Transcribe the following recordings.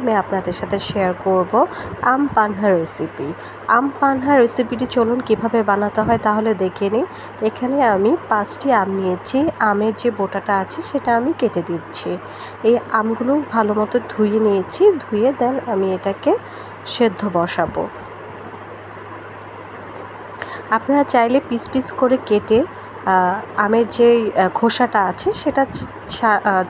আমি আপনাদের সাথে শেয়ার করব আম পান্হা রেসিপি। আম পান্হা রেসিপিটি চলুন কিভাবে বানাতে হয় তাহলে দেখে নিই। এখানে আমি 5টি আম নিয়েছি। আমের যে বোটাটা আছে সেটা আমি কেটে দিচ্ছি। এই আমগুলো ভালো মতো ধুয়ে নিয়েছি, ধুয়ে দেন আমি এটাকে সেদ্ধ বসাবো। আপনারা চাইলে পিস পিস করে কেটে আমের যে খোসাটা আছে সেটা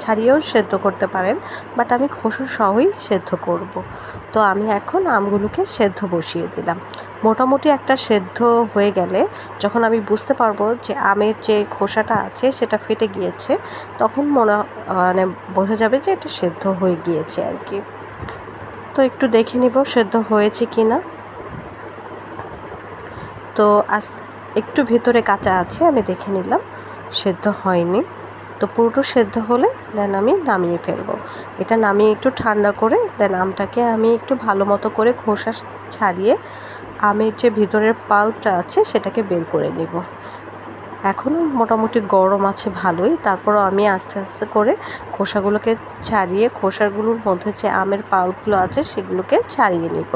ছাড়িয়েও সেদ্ধ করতে পারেন, বাট আমি খোসা সহই সেদ্ধ করব। তো আমি এখন আমগুলোকে সেদ্ধ বসিয়ে দিলাম। মোটামুটি একটা সেদ্ধ হয়ে গেলে যখন আমি বুঝতে পারবো যে আমের যে খোসাটা আছে সেটা ফেটে গিয়েছে, তখন মানে বোঝা যাবে যে এটা সেদ্ধ হয়ে গিয়েছে আর কি। তো একটু দেখে নিব সেদ্ধ হয়েছে কি না। তো একটু ভেতরে কাঁচা আছে, আমি দেখে নিলাম সেদ্ধ হয়নি। তো পুরোটা সেদ্ধ হলে দেন আমি নামিয়ে ফেলবো। এটা নামিয়ে একটু ঠান্ডা করে দেন আমটাকে আমি একটু ভালো মতো করে খোসা ছাড়িয়ে আমের যে ভিতরের পাল্পটা আছে সেটাকে বের করে নেব। এখনও মোটামুটি গরম আছে ভালোই, তারপরও আমি আস্তে আস্তে করে খোসাগুলোকে ছাড়িয়ে খোসাগুলোর মধ্যে যে আমের পাল্পগুলো আছে সেগুলোকে ছাড়িয়ে নেব।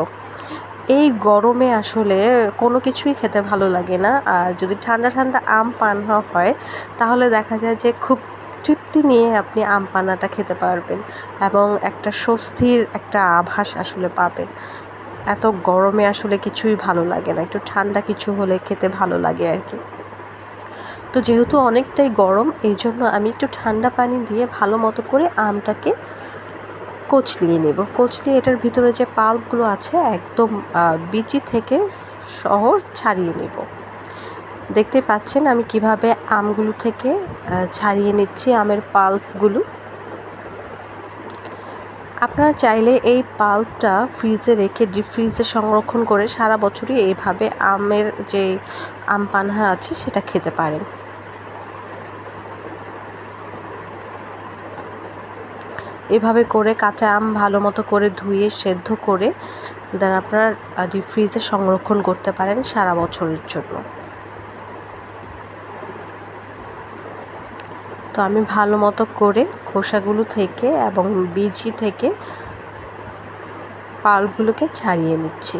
এই গরমে আসলে কোনো কিছুই খেতে ভালো লাগে না, আর যদি ঠান্ডা ঠান্ডা আম পান্না হয় তাহলে দেখা যায় যে খুব তৃপ্তি নিয়ে আপনি আম পান্নাটা খেতে পারবেন এবং একটা স্বস্তির একটা আভাস আসলে পাবেন। এত গরমে আসলে কিছুই ভালো লাগে না, একটু ঠান্ডা কিছু হলে খেতে ভালো লাগে আর কি। তো যেহেতু অনেকটাই গরম, এই জন্য আমি একটু ঠান্ডা পানি দিয়ে ভালো মতো করে আমটাকে কচলিয়ে নেব। কচলিয়ে এটার ভিতরে যে পাল্পগুলো আছে একদম বিচি থেকে সহ ছাড়িয়ে নেব। দেখতে পাচ্ছেন আমি কিভাবে আমগুলো থেকে ছাড়িয়ে নিচ্ছি আমের পাল্পগুলো। আপনারা চাইলে এই পাল্পটা ফ্রিজে রেখে ডিপ ফ্রিজে সংরক্ষণ করে সারা বছরই এইভাবে আমের যে আম পান্হা আছে সেটা খেতে পারেন। এভাবে করে কাঁচা আম ভালো মতো করে ধুয়ে সেদ্ধ করে দেন আপনার ডিপ ফ্রিজে সংরক্ষণ করতে পারেন সারা বছরের জন্য। তো আমি ভালো মতো করে খোসাগুলো থেকে এবং বীজি থেকে পাল্পগুলোকে ছাড়িয়ে নিচ্ছি।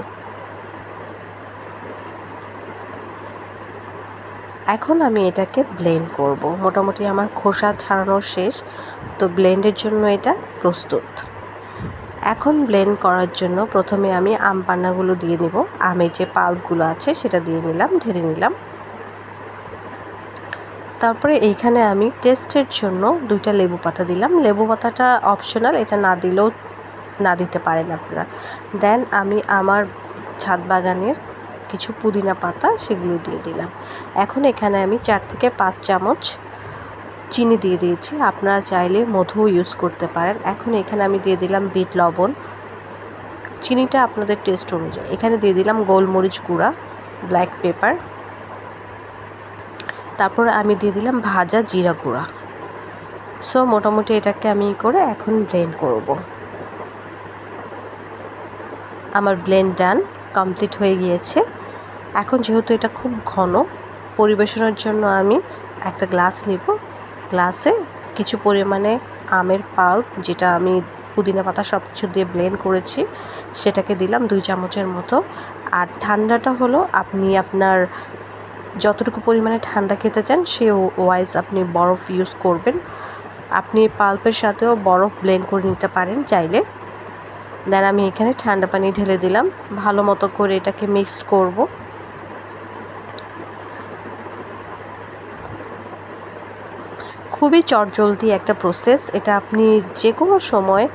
এখন আমি এটাকে ব্লেন্ড করব। মোটামুটি আমার খোসা ছাড়ানো শেষ, তো ব্লেন্ডের জন্য এটা প্রস্তুত। এখন ব্লেন্ড করার জন্য প্রথমে আমি আম পান্নাগুলো দিয়ে নিব। আমের যে পাল্পগুলো আছে সেটা দিয়ে নিলাম, ঢেলে নিলাম। তারপরে এইখানে আমি টেস্টের জন্য 2টা লেবু পাতা দিলাম। লেবু পাতাটা অপশনাল, এটা না দিলেও না দিতে পারেন আপনারা। দেন আমি আমার ছাদ বাগানের কিছু পুদিনা পাতা সেগুলো দিয়ে দিলাম। এখন এখানে আমি 4 থেকে 5 চামচ চিনি দিয়ে দিয়েছি, আপনারা চাইলে মধুও ইউজ করতে পারেন। এখন এখানে আমি দিয়ে দিলাম বিট লবণ, চিনিটা আপনাদের টেস্ট অনুযায়ী। এখানে দিয়ে দিলাম গোলমরিচ গুঁড়া, ব্ল্যাক পেপার, তারপর আমি দিয়ে দিলাম ভাজা জিরা গুঁড়া। সো মোটামুটি এটাকে আমি করে এখন ব্লেন্ড করব। আমার ব্লেন্ড ডান কমপ্লিট হয়ে গিয়েছে। এখন যেহেতু এটা খুব ঘন, পরিবেশনের জন্য আমি একটা গ্লাস নিব। গ্লাসে কিছু পরিমাণে আমের পাল্প, যেটা আমি পুদিনা পাতা সব কিছু দিয়ে ব্লেন্ড করেছি, সেটাকে দিলাম 2 চামচের মতো। আর ঠান্ডাটা হলো আপনি আপনার যতটুকু পরিমাণে ঠান্ডা খেতে চান সে ওয়াইজ আপনি বরফ ইউজ করবেন। আপনি পাল্পের সাথেও বরফ ব্লেন্ড করে নিতে পারেন চাইলে। দেন আমি এখানে ঠান্ডা পানি ঢেলে দিলাম, ভালো মতো করে এটাকে মিক্সড করব। খুবই চটজলদি একটা প্রসেস এটা, আপনি যে কোনো সময়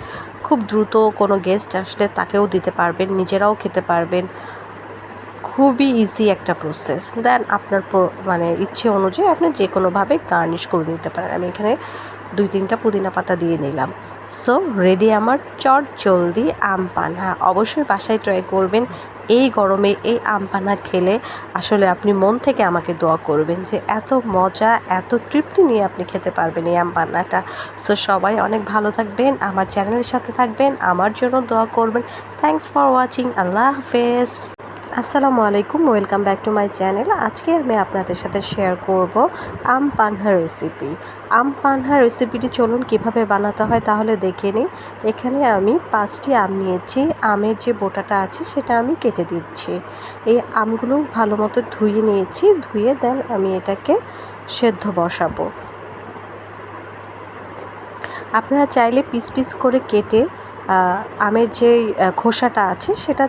খুব দ্রুত কোনো গেস্ট আসলে তাকেও দিতে পারবেন, নিজেরাও খেতে পারবেন। খুবই ইজি একটা প্রসেস। দেন আপনার মানে ইচ্ছে অনুযায়ী আপনি যে কোনোভাবে গার্নিশ করে নিতে পারেন। আমি এখানে 2-3টা পুদিনা পাতা দিয়ে নিলাম। সো রেডি আমার চটজলদি আম পান্হা। অবশ্যই বাসায় ট্রাই করবেন। এই গরমে এই আম পান্হা খেলে আসলে আপনি মন থেকে আমাকে দোয়া করবেন যে এত মজা, এত তৃপ্তি নিয়ে আপনি খেতে পারবেন এই আম পান্নাটা। সো সবাই অনেক ভালো থাকবেন, আমার চ্যানেলের সাথে থাকবেন, আমার জন্য দোয়া করবেন। Thanks for watching. আল্লাহ হাফেজ। আসসালামু আলাইকুম, welcome back to my channel. আজকে আমি আপনাদের সাথে শেয়ার করব আম পান্না রেসিপি। আম পান্না রেসিপিটি চলুন কিভাবে বানাতে হয় তাহলে দেখে নিই। এখানে আমি 5টি আম নিয়েছি। আমের যে বোটাটা আছে সেটা আমি কেটে দিচ্ছি। এই আমগুলো ভালো মতো ধুয়ে নিয়েছি, ধুয়ে দেন আমি এটাকে সেদ্ধ বসাবো। আপনারা চাইলে পিস পিস করে কেটে আমের যে খোসাটা আছে সেটা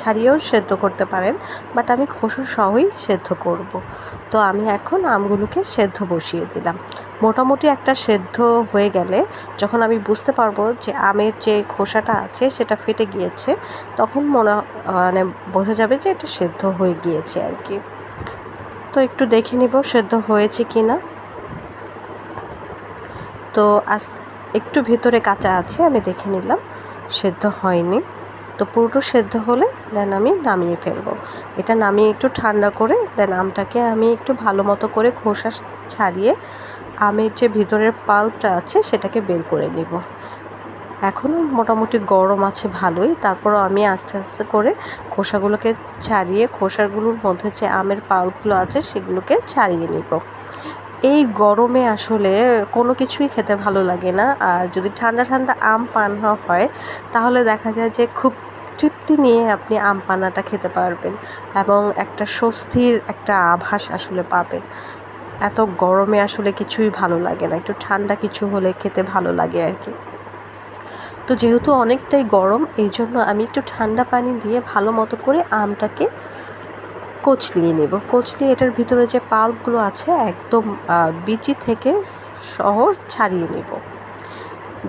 ছাড়িয়েও সেদ্ধ করতে পারেন, বাট আমি খোসা সহই সেদ্ধ করব। তো আমি এখন আমগুলোকে সেদ্ধ বসিয়ে দিলাম। মোটামুটি একটা সেদ্ধ হয়ে গেলে যখন আমি বুঝতে পারবো যে আমের যে খোসাটা আছে সেটা ফেটে গিয়েছে, তখন মানে বোঝা যাবে যে এটা সেদ্ধ হয়ে গিয়েছে আর কি। তো একটু দেখে নিব সেদ্ধ হয়েছে কি না। তো একটু ভেতরে কাঁচা আছে, আমি দেখে নিলাম সেদ্ধ হয়নি। তো পুরোটা সেদ্ধ হলে দেন আমি নামিয়ে ফেলবো। এটা নামিয়ে একটু ঠান্ডা করে দেন আমটাকে আমি একটু ভালো মতো করে খোসা ছাড়িয়ে আমের যে ভিতরের পাল্পটা আছে সেটাকে বের করে নিব। এখনও মোটামুটি গরম আছে ভালোই, তারপরও আমি আস্তে আস্তে করে খোসাগুলোকে ছাড়িয়ে খোসাগুলোর মধ্যে যে আমের পাল্পগুলো আছে সেগুলোকে ছাড়িয়ে নিব। এই গরমে আসলে কোনো কিছুই খেতে ভালো লাগে না, আর যদি ঠান্ডা ঠান্ডা আম পান্না হয় তাহলে দেখা যায় যে খুব তৃপ্তি নিয়ে আপনি আম পান্নাটা খেতে পারবেন এবং একটা স্বস্তির একটা আভাস আসলে পাবেন। এত গরমে আসলে কিছুই ভালো লাগে না, একটু ঠান্ডা কিছু হলে খেতে ভালো লাগে আর কি। তো যেহেতু অনেকটাই গরম, এই জন্য আমি একটু ঠান্ডা পানি দিয়ে ভালো মতো করে আমটাকে কচলিয়ে নেব। কচলিয়ে এটার ভিতরে যে পাল্পগুলো আছে একদম বিচি থেকে সহ ছাড়িয়ে নেব।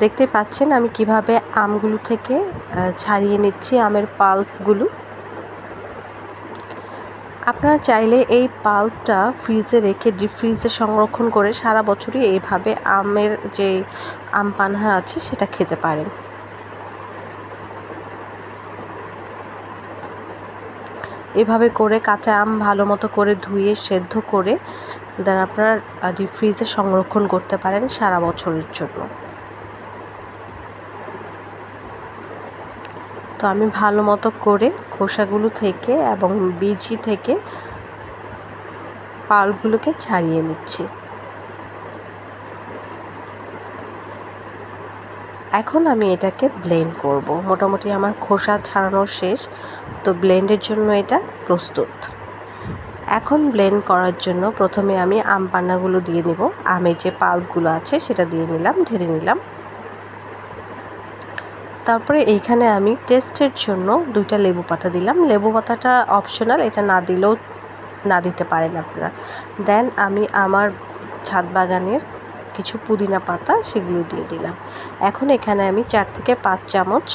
দেখতে পাচ্ছেন আমি কিভাবে আমগুলো থেকে ছাড়িয়ে নিচ্ছি আমের পাল্পগুলো। আপনারা চাইলে এই পাল্পটা ফ্রিজে রেখে ডিপ ফ্রিজে সংরক্ষণ করে সারা বছরই এইভাবে আমের যে আম পান্না আছে সেটা খেতে পারেন। এভাবে করে কাঁচা আম ভালো মতো করে ধুয়ে সেদ্ধ করে দেন আপনার ডিপ ফ্রিজে সংরক্ষণ করতে পারেন সারা বছরের জন্য। তো আমি ভালো মতো করে খোসাগুলো থেকে এবং বীজি থেকে পাল্পগুলোকে ছাড়িয়ে নিচ্ছি। এখন আমি এটাকে ব্লেন্ড করব। মোটামুটি আমার খোসা ছাড়ানো শেষ, তো ব্লেন্ডের জন্য এটা প্রস্তুত। এখন ব্লেন্ড করার জন্য প্রথমে আমি আম পান্নাগুলো দিয়ে নিব। আমের যে পাল্পগুলো আছে সেটা দিয়ে নিলাম, ঢেলে নিলাম। তারপরে এইখানে আমি টেস্টের জন্য 2টা লেবু পাতা দিলাম। লেবু পাতাটা অপশনাল, এটা না দিলেও না দিতে পারেন আপনারা। দেন আমি আমার ছাদ বাগানের কিছু পুদিনা পাতা সেগুলো দিয়ে দিলাম। এখন এখানে আমি 4 থেকে 5 চামচ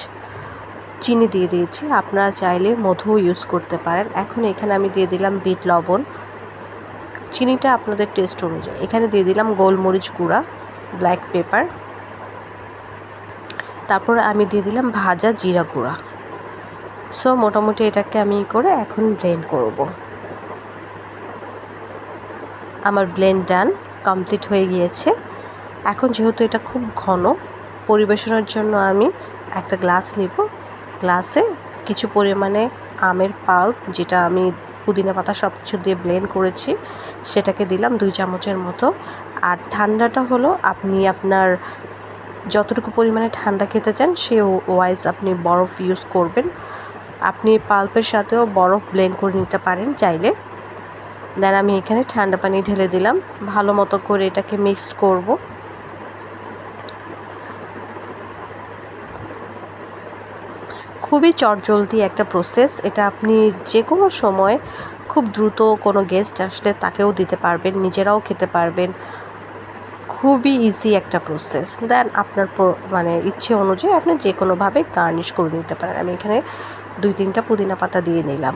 চিনি দিয়ে দিয়েছি, আপনারা চাইলে মধুও ইউজ করতে পারেন। এখন এখানে আমি দিয়ে দিলাম বিট লবণ, চিনিটা আপনাদের টেস্ট অনুযায়ী। এখানে দিয়ে দিলাম গোলমরিচ গুঁড়া, ব্ল্যাক পেপার, তারপর আমি দিয়ে দিলাম ভাজা জিরা গুঁড়া। সো মোটামুটি এটাকে আমি করে এখন ব্লেন্ড করব। আমার ব্লেন্ড ডান কমপ্লিট হয়ে গিয়েছে। এখন যেহেতু এটা খুব ঘন, পরিবেশনের জন্য আমি একটা গ্লাস নিব। গ্লাসে কিছু পরিমাণে আমের পাল্প, যেটা আমি পুদিনা পাতা সব কিছু দিয়ে ব্লেন্ড করেছি, সেটাকে দিলাম 2 চামচের মতো। আর ঠান্ডাটা হলো আপনি আপনার যতটুকু পরিমাণে ঠান্ডা খেতে চান সে ওয়াইজ আপনি বরফ ইউজ করবেন। আপনি পাল্পের সাথেও বরফ ব্লেন্ড করে নিতে পারেন চাইলে। দেন আমি এখানে ঠান্ডা পানি ঢেলে দিলাম, ভালো মতো করে এটাকে মিক্সড করব। খুবই চটজলদি একটা প্রসেস এটা, আপনি যে কোনো সময় খুব দ্রুত কোনো গেস্ট আসলে তাকেও দিতে পারবেন, নিজেরাও খেতে পারবেন। খুবই ইজি একটা প্রসেস। দেন আপনার মানে ইচ্ছে অনুযায়ী আপনি যে কোনোভাবে গার্নিশ করে নিতে পারেন। আমি এখানে 2-3টা পুদিনা পাতা দিয়ে নিলাম।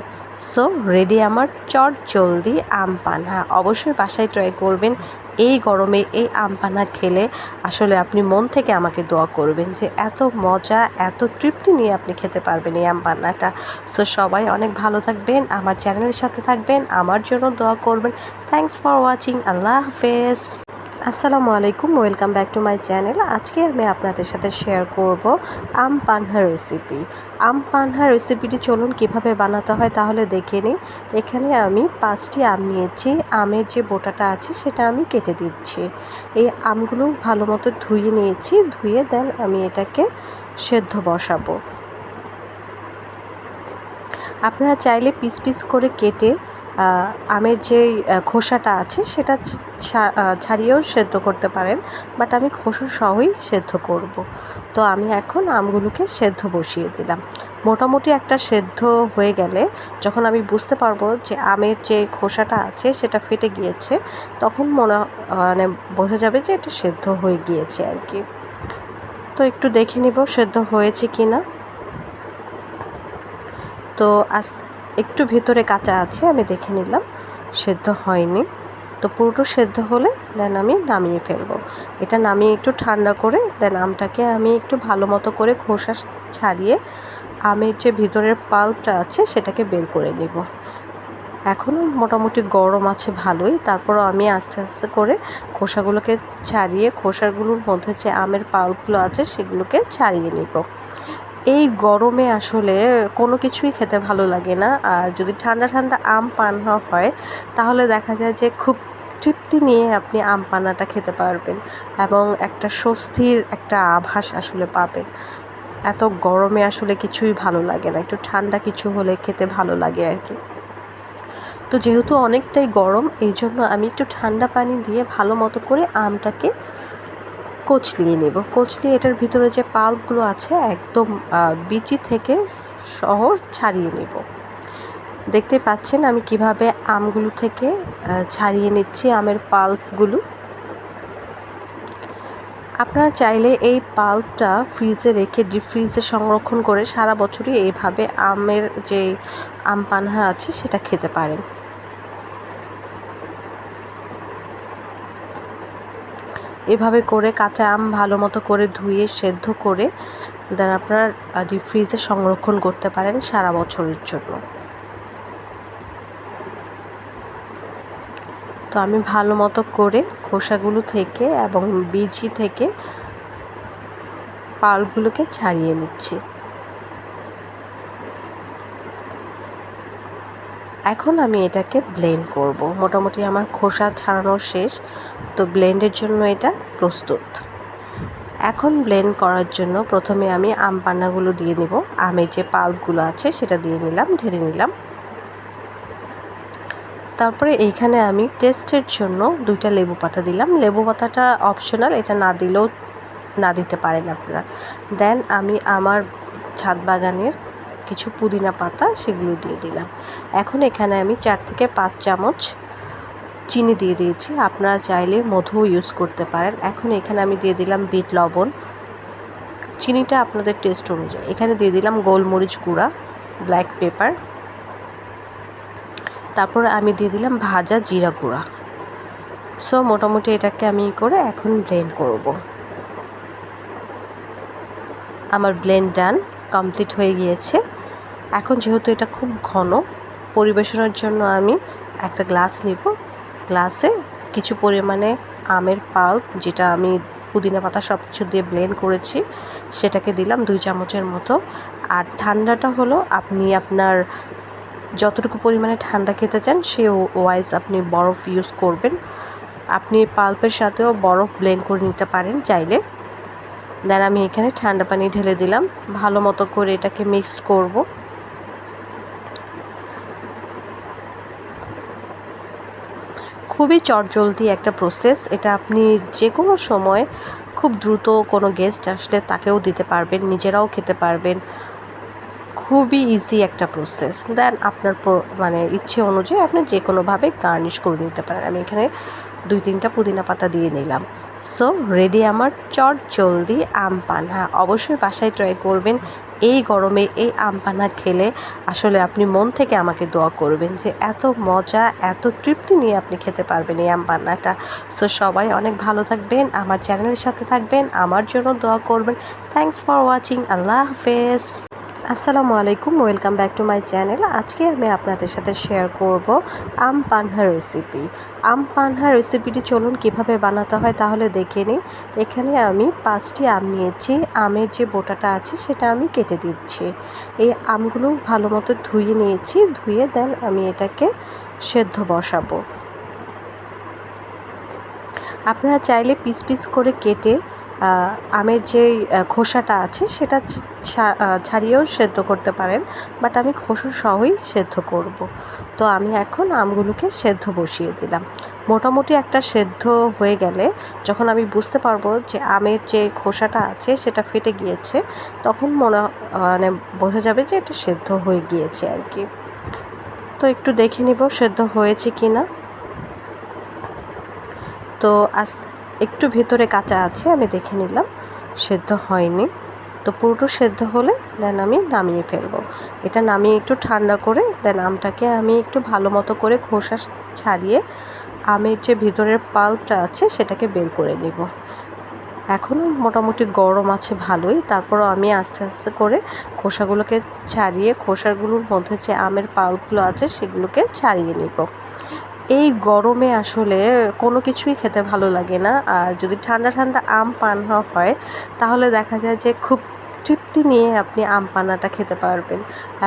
সো রেডি আমার চটজলদি আম পান্না। অবশ্যই বাসায় ট্রাই করবেন। এই গরমে এই আম পান্না খেলে আসলে আপনি মন থেকে আমাকে দোয়া করবেন যে এত মজা, এত তৃপ্তি নিয়ে আপনি খেতে পারবেন এই আম পান্নাটা। সো সবাই অনেক ভালো থাকবেন, আমার চ্যানেলের সাথে থাকবেন, আমার জন্য দোয়া করবেন। Thanks for watching. আল্লাহ হাফেজ। আসসালামু আলাইকুম, welcome back to my channel. আজকে আমি আপনাদের সাথে শেয়ার করব আম পান্না রেসিপি। আম পান্না রেসিপিটি চলুন কিভাবে বানাতে হয় তাহলে দেখে নিই। এখানে আমি 5টি আম নিয়েছি। আমের যে বোটাটা আছে সেটা আমি কেটে দিচ্ছি। এই আমগুলো ভালো মতো ধুয়ে নিয়েছি, ধুয়ে দেন আমি এটাকে সেদ্ধ বসাবো। আপনারা চাইলে পিস পিস করে কেটে আমের যে খোসাটা আছে সেটা ছাড়িয়েও সেদ্ধ করতে পারেন, বাট আমি খোসা সহই সেদ্ধ করব। তো আমি এখন আমগুলোকে সেদ্ধ বসিয়ে দিলাম। মোটামুটি একটা সেদ্ধ হয়ে গেলে যখন আমি বুঝতে পারবো যে আমের যে খোসাটা আছে সেটা ফেটে গিয়েছে, তখন মানে বোঝা যাবে যে এটা সেদ্ধ হয়ে গিয়েছে আর কি। তো একটু দেখে নিব সেদ্ধ হয়েছে কি না। তো একটু ভেতরে কাঁচা আছে, আমি দেখে নিলাম সেদ্ধ হয়নি। তো পুরোটা সেদ্ধ হলে দেন আমি নামিয়ে ফেলবো। এটা নামিয়ে একটু ঠান্ডা করে দেন আমটাকে আমি একটু ভালো মতো করে খোসা ছাড়িয়ে আমের যে ভিতরের পাল্পটা আছে সেটাকে বের করে নিব। এখনও মোটামুটি গরম আছে ভালোই, তারপরও আমি আস্তে আস্তে করে খোসাগুলোকে ছাড়িয়ে খোসাগুলোর মধ্যে যে আমের পাল্পগুলো আছে সেগুলোকে ছাড়িয়ে নিব। এই গরমে আসলে কোনো কিছুই খেতে ভালো লাগে না, আর যদি ঠান্ডা ঠান্ডা আম পান্না হয় তাহলে দেখা যায় যে খুব তৃপ্তি নিয়ে আপনি আম পান্নাটা খেতে পারবেন এবং একটা স্বস্তির একটা আভাস আসলে পাবেন। এত গরমে আসলে কিছুই ভালো লাগে না, একটু ঠান্ডা কিছু হলে খেতে ভালো লাগে আর কি। তো যেহেতু অনেকটাই গরম, এই জন্য আমি একটু ঠান্ডা পানি দিয়ে ভালো মতো করে আমটাকে কচলিয়ে নেব। কচলিয়ে এটার ভিতরে যে পাল্পগুলো আছে একদম বিচি থেকে সহ ছাড়িয়ে নেব। দেখতে পাচ্ছেন আমি কিভাবে আমগুলো থেকে ছাড়িয়ে নিচ্ছি আমের পাল্পগুলো। আপনারা চাইলে এই পাল্পটা ফ্রিজে রেখে ডিপ ফ্রিজে সংরক্ষণ করে সারা বছরই এইভাবে আমের যে আম পান্না আছে সেটা খেতে পারেন। এভাবে করে কাঁচা আম ভালো মতো করে ধুয়ে সেদ্ধ করে দেন আপনার ডিপ ফ্রিজে সংরক্ষণ করতে পারেন সারা বছরের জন্য। তো আমি ভালো মতো করে খোসাগুলো থেকে এবং বীজি থেকে পাল্পগুলোকে ছাড়িয়ে নিচ্ছি। এখন আমি এটাকে ব্লেন্ড করব। মোটামুটি আমার খোসা ছাড়ানো শেষ, তো ব্লেন্ডের জন্য এটা প্রস্তুত। এখন ব্লেন্ড করার জন্য প্রথমে আমি আম পান্নাগুলো দিয়ে নিব। আমের যে পাল্পগুলো আছে সেটা দিয়ে নিলাম, ঢেলে নিলাম। তারপরে এইখানে আমি টেস্টের জন্য 2টা লেবু পাতা দিলাম। লেবু পাতাটা অপশনাল, এটা না দিলেও না দিতে পারেন আপনারা। দেন আমি আমার ছাদ বাগানের কিছু পুদিনা পাতা সেগুলো দিয়ে দিলাম। এখন এখানে আমি 4 থেকে 5 চামচ চিনি দিয়ে দিয়েছি, আপনারা চাইলে মধুও ইউজ করতে পারেন। এখন এখানে আমি দিয়ে দিলাম বিট লবণ, চিনিটা আপনাদের টেস্ট অনুযায়ী। এখানে দিয়ে দিলাম গোলমরিচ গুঁড়া, ব্ল্যাক পেপার, তারপর আমি দিয়ে দিলাম ভাজা জিরা গুঁড়া। সো মোটামুটি এটাকে আমি করে এখন ব্লেন্ড করব। আমার ব্লেন্ড ডান কমপ্লিট হয়ে গিয়েছে। এখন যেহেতু এটা খুব ঘন, পরিবেশনের জন্য আমি একটা গ্লাস নিব। গ্লাসে কিছু পরিমাণে আমের পাল্প, যেটা আমি পুদিনা পাতা সব কিছু দিয়ে ব্লেন্ড করেছি, সেটাকে দিলাম 2 চামচের মতো। আর ঠান্ডাটা হলো আপনি আপনার যতটুকু পরিমাণে ঠান্ডা খেতে চান সে ওয়াইজ আপনি বরফ ইউজ করবেন। আপনি পাল্পের সাথেও বরফ ব্লেন্ড করে নিতে পারেন চাইলে। দেন আমি এখানে ঠান্ডা পানি ঢেলে দিলাম, ভালো মতো করে এটাকে মিক্সড করব। খুবই চটজলদি একটা প্রসেস এটা, আপনি যে কোনো সময় খুব দ্রুত কোনো গেস্ট আসলে তাকেও দিতে পারবেন, নিজেরাও খেতে পারবেন। খুবই ইজি একটা প্রসেস। দেন আপনার মানে ইচ্ছে অনুযায়ী আপনি যে কোনোভাবে গার্নিশ করে নিতে পারেন। আমি এখানে 2-3টা পুদিনা পাতা দিয়ে নিলাম। সো রেডি আমার চটজলদি আম পান্না। অবশ্যই বাসায় ট্রাই করবেন। এই গরমে এই আম পান্না খেলে আসলে আপনি মন থেকে আমাকে দোয়া করবেন যে এত মজা, এত তৃপ্তি নিয়ে আপনি খেতে পারবেন এই আম পান্নাটা। সো সবাই অনেক ভালো থাকবেন, আমার চ্যানেলের সাথে থাকবেন, আমার জন্য দোয়া করবেন। Thanks for watching. আল্লাহ হাফেজ। আসসালামু আলাইকুম, welcome back to my channel. আজকে আমি আপনাদের সাথে শেয়ার করব আম পান্না রেসিপি। আম পান্না রেসিপিটি চলুন কিভাবে বানাতে হয় তাহলে দেখে নিই। এখানে আমি 5টি আম নিয়েছি। আমের যে বোটাটা আছে সেটা আমি কেটে দিচ্ছি। এই আমগুলো ভালো মতো ধুয়ে নিয়েছি, ধুয়ে দেন আমি এটাকে সেদ্ধ বসাবো। আপনারা চাইলে পিস পিস করে কেটে আমের যে খোসাটা আছে সেটা ছাড়িয়েও সেদ্ধ করতে পারেন, বাট আমি খোসা সহই সেদ্ধ করব। তো আমি এখন আমগুলোকে সেদ্ধ বসিয়ে দিলাম। মোটামুটি একটা সেদ্ধ হয়ে গেলে যখন আমি বুঝতে পারবো যে আমের যে খোসাটা আছে সেটা ফেটে গিয়েছে, তখন মানে বোঝা যাবে যে এটা সেদ্ধ হয়ে গিয়েছে আর কি। তো একটু দেখে নিব সেদ্ধ হয়েছে কি না। তো একটু ভেতরে কাঁচা আছে, আমি দেখে নিলাম সেদ্ধ হয়নি। তো পুরোটা সেদ্ধ হলে দেন আমি নামিয়ে ফেলবো। এটা নামিয়ে একটু ঠান্ডা করে দেন আমটাকে আমি একটু ভালো মতো করে খোসা ছাড়িয়ে আমের যে ভিতরের পাল্পটা আছে সেটাকে বের করে নেব। এখনও মোটামুটি গরম আছে ভালোই, তারপরও আমি আস্তে আস্তে করে খোসাগুলোকে ছাড়িয়ে খোসাগুলোর মধ্যে যে আমের পাল্পগুলো আছে সেগুলোকে ছাড়িয়ে নেব। এই গরমে আসলে কোনো কিছুই খেতে ভালো লাগে না, আর যদি ঠান্ডা ঠান্ডা আম পান্না হয় তাহলে দেখা যায় যে খুব তৃপ্তি নিয়ে আপনি আম পান্নাটা খেতে পারবেন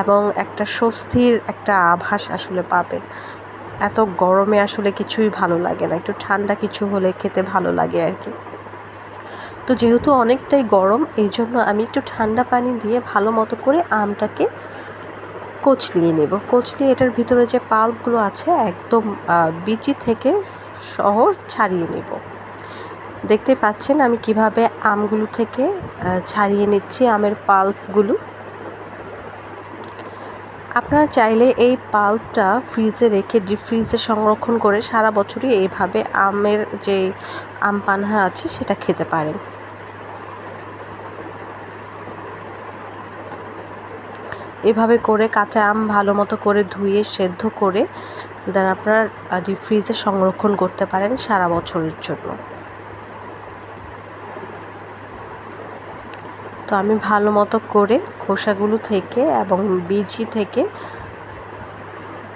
এবং একটা স্বস্তির একটা আভাস আসলে পাবেন। এত গরমে আসলে কিছুই ভালো লাগে না, একটু ঠান্ডা কিছু হলে খেতে ভালো লাগে আর কি। তো যেহেতু অনেকটাই গরম, এই জন্য আমি একটু ঠান্ডা পানি দিয়ে ভালো মতো করে আমটাকে কচলিয়ে নেব। কচলিয়ে এটার ভিতরে যে পাল্পগুলো আছে একদম বিচি থেকে সহ ছাড়িয়ে নেব। দেখতে পাচ্ছেন আমি কিভাবে আমগুলো থেকে ছাড়িয়ে নিচ্ছি আমের পাল্পগুলো। আপনারা চাইলে এই পাল্পটা ফ্রিজে রেখে ডিপ ফ্রিজে সংরক্ষণ করে সারা বছরই এইভাবে আমের যে আম পান্না আছে সেটা খেতে পারেন। এভাবে করে কাঁচা আম ভালো মতো করে ধুয়ে সেদ্ধ করে দেন আপনার ডিপ ফ্রিজে সংরক্ষণ করতে পারেন সারা বছরের জন্য। তো আমি ভালো মতো করে খোসাগুলো থেকে এবং বীজি থেকে